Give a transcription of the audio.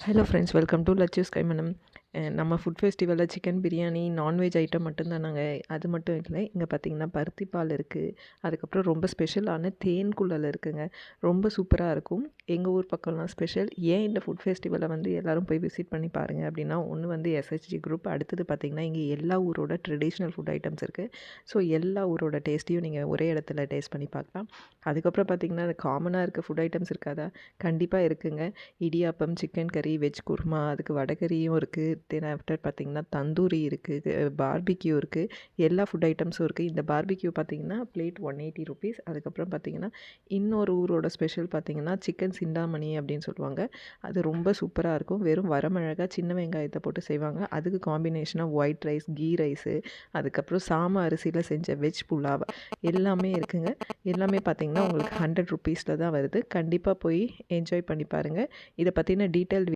Hello friends, welcome to Lachu's Kaimanam. நம்ம food ஃபெஸ்டிவலில் chicken biryani, non veg item மட்டும்தான் நாங்கள். அது மட்டும் இல்லை, இங்கே பார்த்தீங்கன்னா பருத்தி பால் இருக்குது. அதுக்கப்புறம் ரொம்ப ஸ்பெஷலான தேன் குழல் இருக்குங்க. ரொம்ப சூப்பராக இருக்கும். எங்கள் ஊர் பக்கம்லாம் ஸ்பெஷல். ஏன் இந்த ஃபுட் ஃபெஸ்டிவலை வந்து எல்லோரும் போய் விசிட் பண்ணி பாருங்கள் அப்படின்னா, ஒன்று வந்து எஸ்ஹெச்ஜி குரூப், அடுத்தது பார்த்திங்கன்னா இங்கே எல்லா ஊரோட ட்ரெடிஷ்னல் ஃபுட் ஐட்டம்ஸ் இருக்குது. ஸோ எல்லா ஊரோட டேஸ்ட்டையும் நீங்கள் ஒரே இடத்துல டேஸ்ட் பண்ணி பார்க்கலாம். அதுக்கப்புறம் பார்த்திங்கன்னா காமனாக இருக்க ஃபுட் ஐட்டம்ஸ் இருக்காதா? கண்டிப்பாக இருக்குங்க. இடியாப்பம், சிக்கன் கறி, வெஜ் குருமா, அதுக்கு வடகறியும் இருக்குது. தென் ஆஃப்டர் பார்த்திங்கன்னா தந்தூரி இருக்குது, பார்பிக்யூ இருக்குது, எல்லா ஃபுட் ஐட்டம்ஸும் இருக்குது. இந்த பார்பிக்யூ பார்த்திங்கன்னா பிளேட் 180 ருபீஸ். அதுக்கப்புறம் பார்த்திங்கன்னா இன்னொரு ஊரோட ஸ்பெஷல் பார்த்திங்கன்னா சிக்கன் சிந்தாமணி அப்படின்னு சொல்லுவாங்க. அது ரொம்ப சூப்பராக இருக்கும். வெறும் வரமிளகா, சின்ன வெங்காயத்தை போட்டு செய்வாங்க. அதுக்கு காம்பினேஷனாக ஒயிட் ரைஸ், கீ ரைஸு, அதுக்கப்புறம் சாம அரிசியில் செஞ்ச வெஜ் புலாவ் எல்லாமே இருக்குங்க. எல்லாமே பார்த்திங்கன்னா உங்களுக்கு 100 ருபீஸில் தான் வருது. கண்டிப்பாக போய் என்ஜாய் பண்ணி பாருங்கள். இதை பற்றின டீட்டெயில்